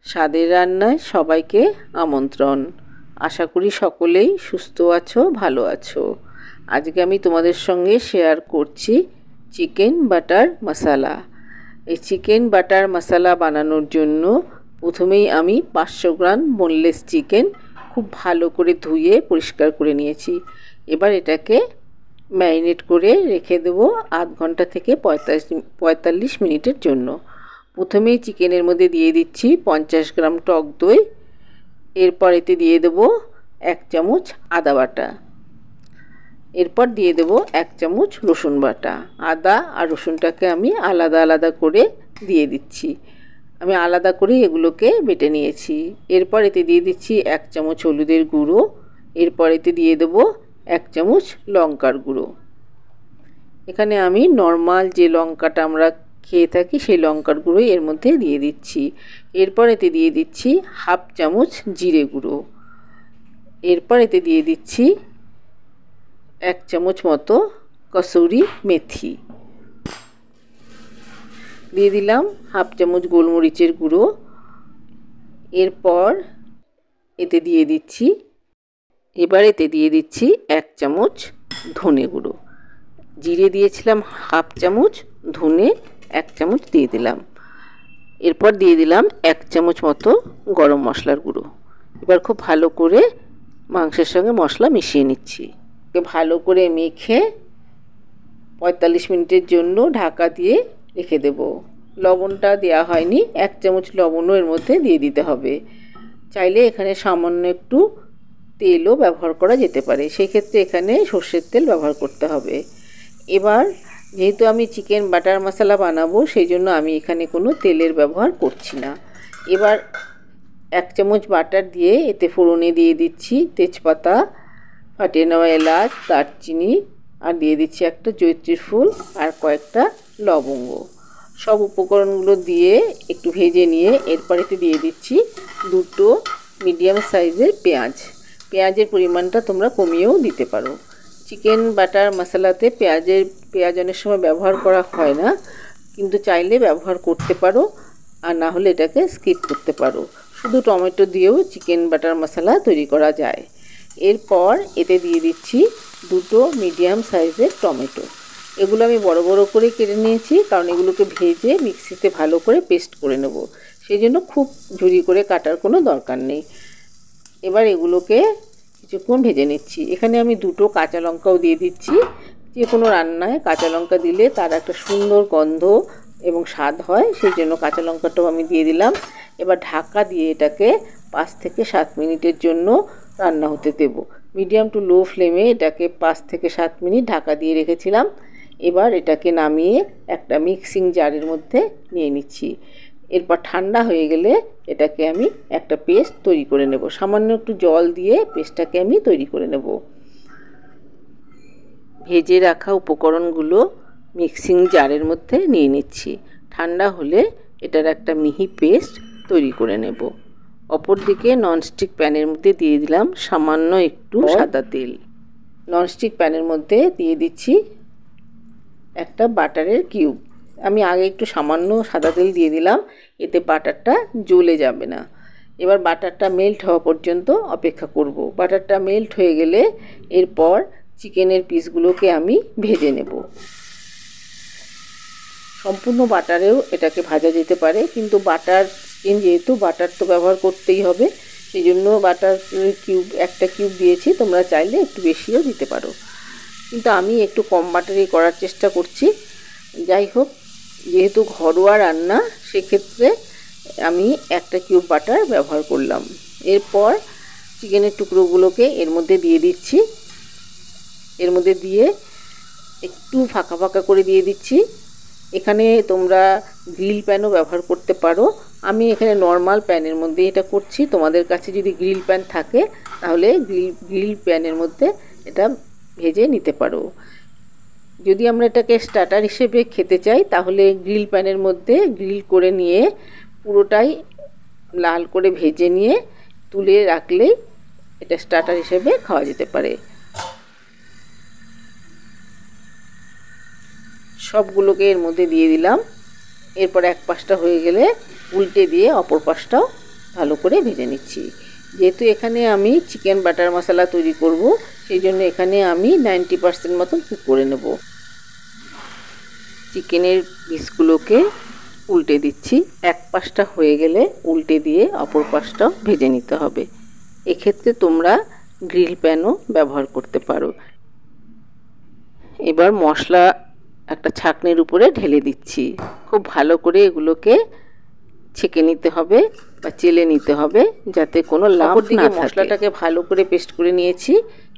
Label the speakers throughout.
Speaker 1: স্বাদের রান্নায় সবাইকে আমন্ত্রণ। আশা করি সকলেই সুস্থ আছো, ভালো আছো। আজকে আমি তোমাদের সঙ্গে শেয়ার করছি চিকেন বাটার মশলা। এই চিকেন বাটার মশলা বানানোর জন্য প্রথমেই আমি 500 গ্রাম বোনলেস চিকেন খুব ভালো করে ধুয়ে পরিষ্কার করে নিয়েছি। এবার এটাকে ম্যারিনেট করে রেখে দেবো আধ ঘন্টা থেকে 45 মিনিটের জন্য। প্রথমেই চিকেনের মধ্যে দিয়ে দিচ্ছি 50 গ্রাম টক দই। এরপর এতে দিয়ে দেব 1 চামচ আদা বাটা। এরপর দিয়ে দেব 1 চামচ রসুন বাটা। আদা আর রসুনটাকে আমি আলাদা আলাদা করে দিয়ে দিচ্ছি। আমি আলাদা করে এগুলোকে বেটে নিয়েছি। এরপর এতে দিয়ে দিচ্ছি 1 চামচ হলুদের গুঁড়ো। এরপর এতে দিয়ে দেব 1 চামচ লঙ্কার গুঁড়ো। এখানে আমি নর্মাল যে লঙ্কাটা আমরা খেয়ে থাকি সেই লঙ্কার গুঁড়োই এর মধ্যে দিয়ে দিচ্ছি। এরপর এতে দিয়ে দিচ্ছি 1/2 চামচ জিরে গুঁড়ো। এরপর এতে দিয়ে দিচ্ছি 1 চামচ মতো কসুরি মেথি। দিয়ে দিলাম 1/2 চামচ গোলমরিচের গুঁড়ো। এরপর এতে দিয়ে দিচ্ছি 1 চামচ ধনে গুঁড়ো। জিরে দিয়েছিলাম 1/2 চামচ, ধনে 1 চামচ দিয়ে দিলাম। এরপর দিয়ে দিলাম 1 চামচ মতো গরম মশলার গুঁড়ো। এবার খুব ভালো করে মাংসের সঙ্গে মশলা মিশিয়ে নিচ্ছি। ভালো করে মেখে 45 মিনিটের জন্য ঢাকা দিয়ে রেখে দেব। লবণটা দেওয়া হয়নি, 1 চামচ লবণও এর মধ্যে দিয়ে দিতে হবে। চাইলে এখানে সামান্য একটু তেলও ব্যবহার করা যেতে পারে, সেই ক্ষেত্রে এখানে সর্ষের তেল ব্যবহার করতে হবে। এবার যেহেতু আমি চিকেন বাটার মশলা বানাবো সেই জন্য আমি এখানে কোনো তেলের ব্যবহার করছি না। এবার 1 চামচ বাটার দিয়ে এতে ফোড়নে দিয়ে দিচ্ছি তেজপাতা, ফাটিয়ে নেওয়া এলাচ, দারচিনি, আর দিয়ে দিচ্ছি একটা জয়িত্রী ফুল আর কয়েকটা লবঙ্গ। সব উপকরণগুলো দিয়ে একটু ভেজে নিয়ে এরপর এতে দিয়ে দিচ্ছি 2 মিডিয়াম সাইজের পেঁয়াজ। পেঁয়াজের পরিমাণটা তোমরা কমিয়েও দিতে পারো। চিকেন বাটার মশলাতে পেঁয়াজ অনেক সময় ব্যবহার করা হয় না, কিন্তু চাইলে ব্যবহার করতে পারো, আর না হলে এটাকে স্কিপ করতে পারো। শুধু টমেটো দিয়েও চিকেন বাটার মশলা তৈরি করা যায়। এরপর এতে দিয়ে দিচ্ছি 2 মিডিয়াম সাইজের টমেটো। এগুলো আমি বড় বড় করে কেটে নিয়েছি, কারণ এগুলোকে ভেজে মিক্সিতে ভালো করে পেস্ট করে নেব, সেই জন্য খুব ঝুরি করে কাটার কোনো দরকার নেই। এবার এগুলোকে কিছুক্ষণ ভেজে নিচ্ছি। এখানে আমি 2 কাঁচা লঙ্কাও দিয়ে দিচ্ছি। যে কোনো রান্নায় কাঁচা লঙ্কা দিলে তার একটা সুন্দর গন্ধ এবং স্বাদ হয়, সেই জন্য কাঁচা লঙ্কাটাও আমি দিয়ে দিলাম। এবার ঢাকা দিয়ে এটাকে 5 থেকে 7 মিনিটের জন্য রান্না হতে দেব। মিডিয়াম টু লো ফ্লেমে এটাকে 5 থেকে 7 মিনিট ঢাকা দিয়ে রেখেছিলাম। এবার এটাকে নামিয়ে একটা মিক্সিং জারের মধ্যে নিয়ে নিচ্ছি। এরপর ঠান্ডা হয়ে গেলে এটাকে আমি একটা পেস্ট তৈরি করে নেব। সামান্য একটু জল দিয়ে পেস্টটাকে আমি তৈরি করে নেব। ভেজে রাখা উপকরণগুলো মিক্সিং জারের মধ্যে নিয়ে নিচ্ছি। ঠান্ডা হলে এটার একটা মিহি পেস্ট তৈরি করে নেব। অপরদিকে ননস্টিক প্যানের মধ্যে দিয়ে দিলাম সামান্য একটু সাদা তেল। ননস্টিক প্যানের মধ্যে দিয়ে দিচ্ছি একটা বাটারের কিউব। আমি আগে একটু সামান্য সাদা তেল দিয়ে দিলাম, এতে বাটারটা জ্বলে যাবে না। এবার বাটারটা মেল্ট হওয়া পর্যন্ত অপেক্ষা করব। বাটারটা মেল্ট হয়ে গেলে এরপর চিকেনের পিসগুলোকে আমি ভেজে নেব। সম্পূর্ণ বাটারেও এটাকে ভাজা যেতে পারে, কিন্তু বাটার চিকেন যেহেতু বাটার তো ব্যবহার করতেই হবে, সেই জন্য বাটার কিউব একটা কিউব দিয়েছি। তোমরা চাইলে একটু বেশিও দিতে পারো, কিন্তু আমি একটু কম বাটারে করার চেষ্টা করছি। যাই হোক, যেহেতু ঘরোয়া রান্না সেক্ষেত্রে আমি একটা কিউব বাটার ব্যবহার করলাম। এরপর চিকেনের টুকরোগুলোকে এর মধ্যে দিয়ে দিচ্ছি। এর মধ্যে দিয়ে একটু ফাঁকা ফাঁকা করে দিয়ে দিচ্ছি। এখানে তোমরা গ্রিল প্যানও ব্যবহার করতে পারো। আমি এখানে নর্মাল প্যানের মধ্যে এটা করছি। তোমাদের কাছে যদি গ্রিল প্যান থাকে তাহলে গ্রিল প্যানের মধ্যে এটা ভেজে নিতে পারো। যদি আমরা এটাকে স্টার্টার হিসেবে খেতে চাই তাহলে গ্রিল প্যানের মধ্যে গ্রিল করে নিয়ে পুরোটাই লাল করে ভেজে নিয়ে তুলে রাখলেই এটা স্টার্টার হিসেবে খাওয়া যেতে পারে। সবগুলোকে এর মধ্যে দিয়ে দিলাম। এরপর এক পাশটা হয়ে গেলে উল্টে দিয়ে অপর পাশটাও ভালো করে ভেজে নিচ্ছি। যেহেতু এখানে আমি চিকেন বাটার মশলা তৈরি করব, সেই জন্য এখানে আমি 90% মতন কুক করে নেব। চিকেনের পিসগুলোকে উল্টে দিচ্ছি। এক পাশটা হয়ে গেলে উল্টে দিয়ে অপর পাশটাও ভেজে নিতে হবে। এক্ষেত্রে তোমরা গ্রিল প্যানও ব্যবহার করতে পারো। এবার মশলা একটা ছাঁকনির উপরে ঢেলে দিচ্ছি। খুব ভালো করে এগুলোকে ছেঁকে নিতে হবে বা চেলে নিতে হবে, যাতে কোনো লাম্প না থাকে। মশলাটাকে ভালো করে পেস্ট করে নিয়েছি,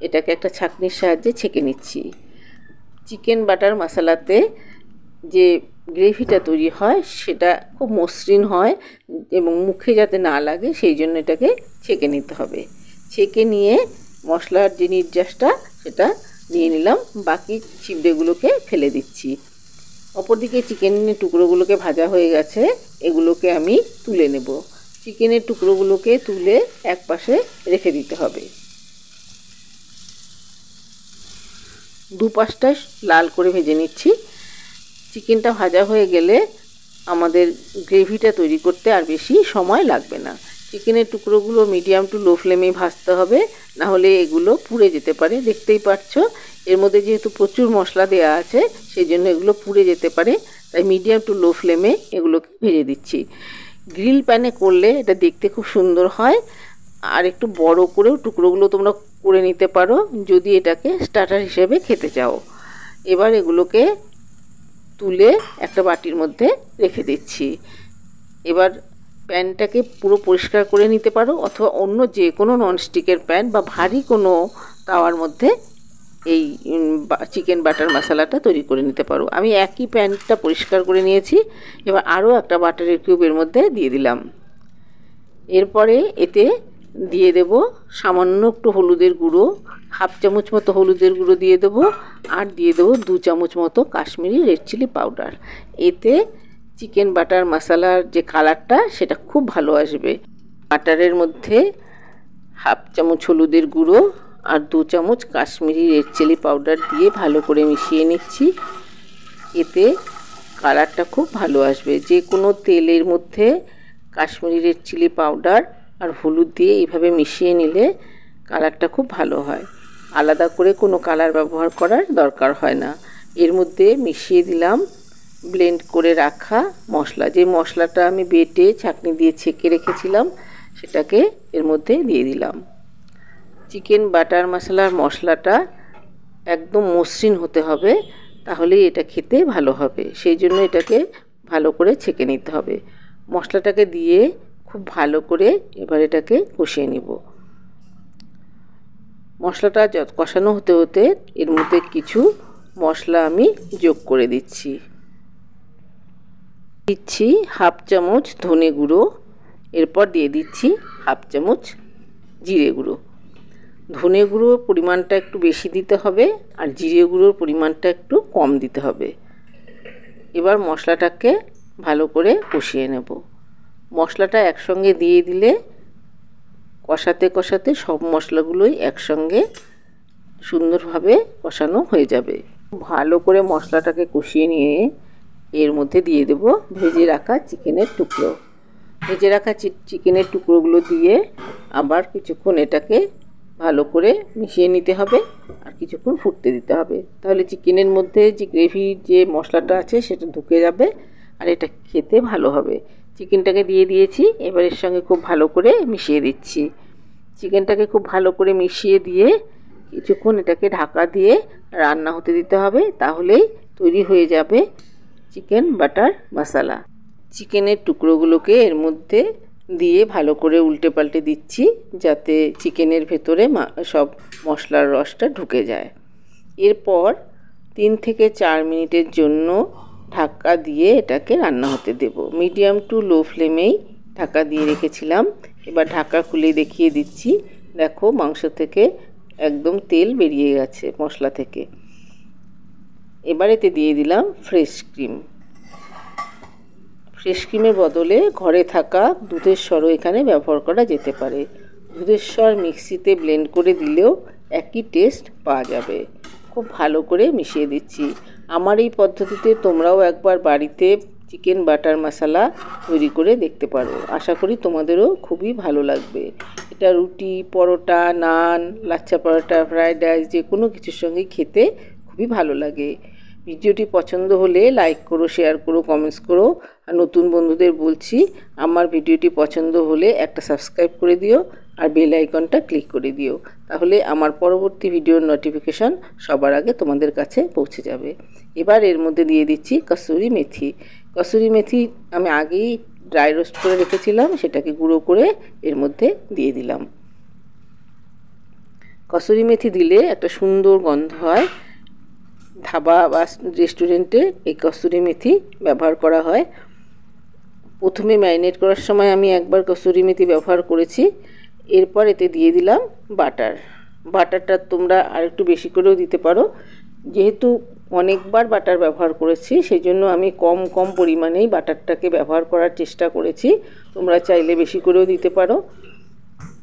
Speaker 1: এটাকে একটা ছাঁকনির সাহায্যে ছেঁকে নিচ্ছি। চিকেন বাটার মশলাতে যে গ্রেভিটা তৈরি হয় সেটা খুব মসৃণ হয় এবং মুখে যাতে না লাগে, সেই জন্য এটাকে ছেঁকে নিতে হবে। ছেঁকে নিয়ে মশলার যে নির্যাসটা সেটা নিয়ে নিলাম, বাকি চিবড়েগুলোকে ফেলে দিচ্ছি। অপরদিকে চিকেনের টুকরোগুলোকে ভাজা হয়ে গেছে, এগুলোকে আমি তুলে নেব। চিকেনের টুকরোগুলোকে তুলে এক পাশে রেখে দিতে হবে। দুপাশটা লাল করে ভেজে নিচ্ছি। চিকেনটা ভাজা হয়ে গেলে আমাদের গ্রেভিটা তৈরি করতে আর বেশি সময় লাগবে না। চিকেনের টুকরোগুলো মিডিয়াম টু লো ফ্লেমেই ভাজতে হবে, না হলে এগুলো পুড়ে যেতে পারে। দেখতেই পাচ্ছ এর মধ্যে যেহেতু প্রচুর মশলা দেওয়া আছে, সেই জন্য এগুলো পুড়ে যেতে পারে, তাই মিডিয়াম টু লো ফ্লেমে এগুলোকে ভেজে দিচ্ছি। গ্রিল প্যানে করলে এটা দেখতে খুব সুন্দর হয়, আর একটু বড় করেও টুকরোগুলো তোমরা করে নিতে পারো যদি এটাকে স্টার্টার হিসেবে খেতে চাও। এবার এগুলোকে তুলে একটা বাটির মধ্যে রেখে দিচ্ছি। এবার প্যানটাকে পুরো পরিষ্কার করে নিতে পারো, অথবা অন্য যে কোনো ননস্টিকের প্যান বা ভারী কোনো তাওয়ার মধ্যে এই চিকেন বাটার মশলাটা তৈরি করে নিতে পারো। আমি একই প্যানটা পরিষ্কার করে নিয়েছি। এবার আরও একটা বাটারের কিউবের মধ্যে দিয়ে দিলাম। এরপরে এতে দিয়ে দেব সামান্য একটু হলুদের গুঁড়ো, হাফ চামচ মতো হলুদের গুঁড়ো দিয়ে দেবো, আর দিয়ে দেবো 2 চামচ মতো কাশ্মীরি রেড চিলি পাউডার। এতে চিকেন বাটার মশলার যে কালারটা সেটা খুব ভালো আসবে। বাটারের মধ্যে হাফ চামচ হলুদের গুঁড়ো আর 2 চামচ কাশ্মীরি রেড চিলি পাউডার দিয়ে ভালো করে মিশিয়ে নিচ্ছি। এতে কালারটা খুব ভালো আসবে। যে কোনো তেলের মধ্যে কাশ্মীরি রেড চিলি পাউডার আর হলুদ দিয়ে এইভাবে মিশিয়ে নিলে কালারটা খুব ভালো হয়। আলাদা করে কোনো কালার ব্যবহার করার দরকার হয় না। এর মধ্যে মিশিয়ে দিলাম ব্লেন্ড করে রাখা মশলা। যে মশলাটা আমি বেটে ছাঁকনি দিয়ে ছেঁকে রেখেছিলাম সেটাকে এর মধ্যে দিয়ে দিলাম। চিকেন বাটার মশলার মশলাটা একদম মসৃণ হতে হবে, তাহলেই এটা খেতে ভালো হবে। সেই জন্য এটাকে ভালো করে ছেঁকে নিতে হবে। মশলাটাকে দিয়ে খুব ভালো করে এবার এটাকে কষিয়ে নিব। মশলাটা কষানো হতে হতে এর মধ্যে কিছু মশলা আমি যোগ করে দিচ্ছি। হাফ চামচ ধনে গুঁড়ো, এরপর দিয়ে দিচ্ছি হাফ চামচ জিরে গুঁড়ো। ধনে গুঁড়োর পরিমাণটা একটু বেশি দিতে হবে, আর জিরে গুঁড়োর পরিমাণটা একটু কম দিতে হবে। এবার মশলাটাকে ভালো করে কষিয়ে নেব। মশলাটা একসঙ্গে দিয়ে দিলে কষাতে কষাতে সব মশলাগুলোই একসঙ্গে সুন্দরভাবে কষানো হয়ে যাবে। ভালো করে মশলাটাকে কষিয়ে নিয়ে এর মধ্যে দিয়ে দেব ভেজে রাখা চিকেনের টুকরো। ভেজে রাখা চিকেনের টুকরোগুলো দিয়ে আবার কিছুক্ষণ এটাকে ভালো করে মিশিয়ে নিতে হবে, আর কিছুক্ষণ ফুটতে দিতে হবে। তাহলে চিকেনের মধ্যে যে গ্রেভির যে মশলাটা আছে সেটা ঢুকে যাবে, আর এটা খেতে ভালো হবে। চিকেনটাকে দিয়ে দিয়েছি, এবার এর সঙ্গে খুব ভালো করে মিশিয়ে দিচ্ছি। চিকেনটাকে খুব ভালো করে মিশিয়ে দিয়ে কিছুক্ষণ এটাকে ঢাকা দিয়ে রান্না হতে দিতে হবে, তাহলেই তৈরি হয়ে যাবে চিকেন বাটার মশলা। চিকেনের টুকরোগুলোকে এর মধ্যে দিয়ে ভালো করে উল্টে পাল্টে দিচ্ছি, যাতে চিকেনের ভেতরে সব মশলার রসটা ঢুকে যায়। এরপর 3 থেকে 4 মিনিটের জন্য ঢাকা দিয়ে এটাকে রান্না হতে দেব। মিডিয়াম টু লো ফ্লেমেই ঢাকা দিয়ে রেখেছিলাম। এবার ঢাকা খুলে দেখিয়ে দিচ্ছি। দেখো মাংস থেকে একদম তেল বেরিয়ে গেছে মশলা থেকে। এবার এতে দিয়ে দিলাম ফ্রেশ ক্রিম। ফ্রেশ ক্রিমের বদলে ঘরে থাকা দুধের সরও এখানে ব্যবহার করা যেতে পারে। দুধের সর মিক্সিতে ব্লেন্ড করে দিলেও একই টেস্ট পাওয়া যাবে। খুব ভালো করে মিশিয়ে দিচ্ছি। আমার এই পদ্ধতিতে তোমরাও একবার বাড়িতে চিকেন বাটার মশলা তৈরি করে দেখতে পারো। আশা করি তোমাদেরও খুবই ভালো লাগবে। এটা রুটি, পরোটা, নান, লাচ্ছা পরোটা, ফ্রায়েড রাইস যে কোনো কিছুর সঙ্গে খেতে খুবই ভালো লাগে। ভিডিওটি পছন্দ হলে লাইক করো, শেয়ার করো, কমেন্টস করো। আর নতুন বন্ধুদের বলছি, আমার ভিডিওটি পছন্দ হলে একটা সাবস্ক্রাইব করে দিও আর বেল আইকনটা ক্লিক করে দিও। তাহলে আমার পরবর্তী ভিডিওর নোটিফিকেশান সবার আগে তোমাদের কাছে পৌঁছে যাবে। এবার এর মধ্যে দিয়ে দিচ্ছি কসুরি মেথি। কসুরি মেথি আমি আগেই ড্রাই রোস্ট করে রেখেছিলাম, সেটাকে গুঁড়ো করে এর মধ্যে দিয়ে দিলাম। কসুরি মেথি দিলে একটা সুন্দর গন্ধ হয়। ধাবা বা রেস্টুরেন্টে এই কসুরি মেথি ব্যবহার করা হয়। প্রথমে ম্যারিনেট করার সময় আমি একবার কসুরি মেথি ব্যবহার করেছি। এরপর এতে দিয়ে দিলাম বাটার। বাটারটা তোমরা আরেকটু বেশি করেও দিতে পারো। যেহেতু অনেকবার বাটার ব্যবহার করেছি, সেই জন্য আমি কম কম পরিমাণেই বাটারটাকে ব্যবহার করার চেষ্টা করেছি। তোমরা চাইলে বেশি করেও দিতে পারো।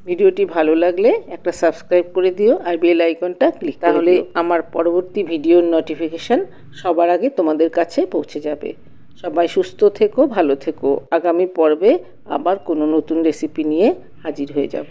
Speaker 1: ভিডিওটি ভালো লাগলে একটা সাবস্ক্রাইব করে দিও আর বেল আইকনটা ক্লিক করে দিও। তাহলে আমার পরবর্তী ভিডিওর নোটিফিকেশান সবার আগে তোমাদের কাছে পৌঁছে যাবে। সবাই সুস্থ থেকো, ভালো থেকো। আগামী পর্বে আবার কোনো নতুন রেসিপি নিয়ে হাজির হয়ে যাব।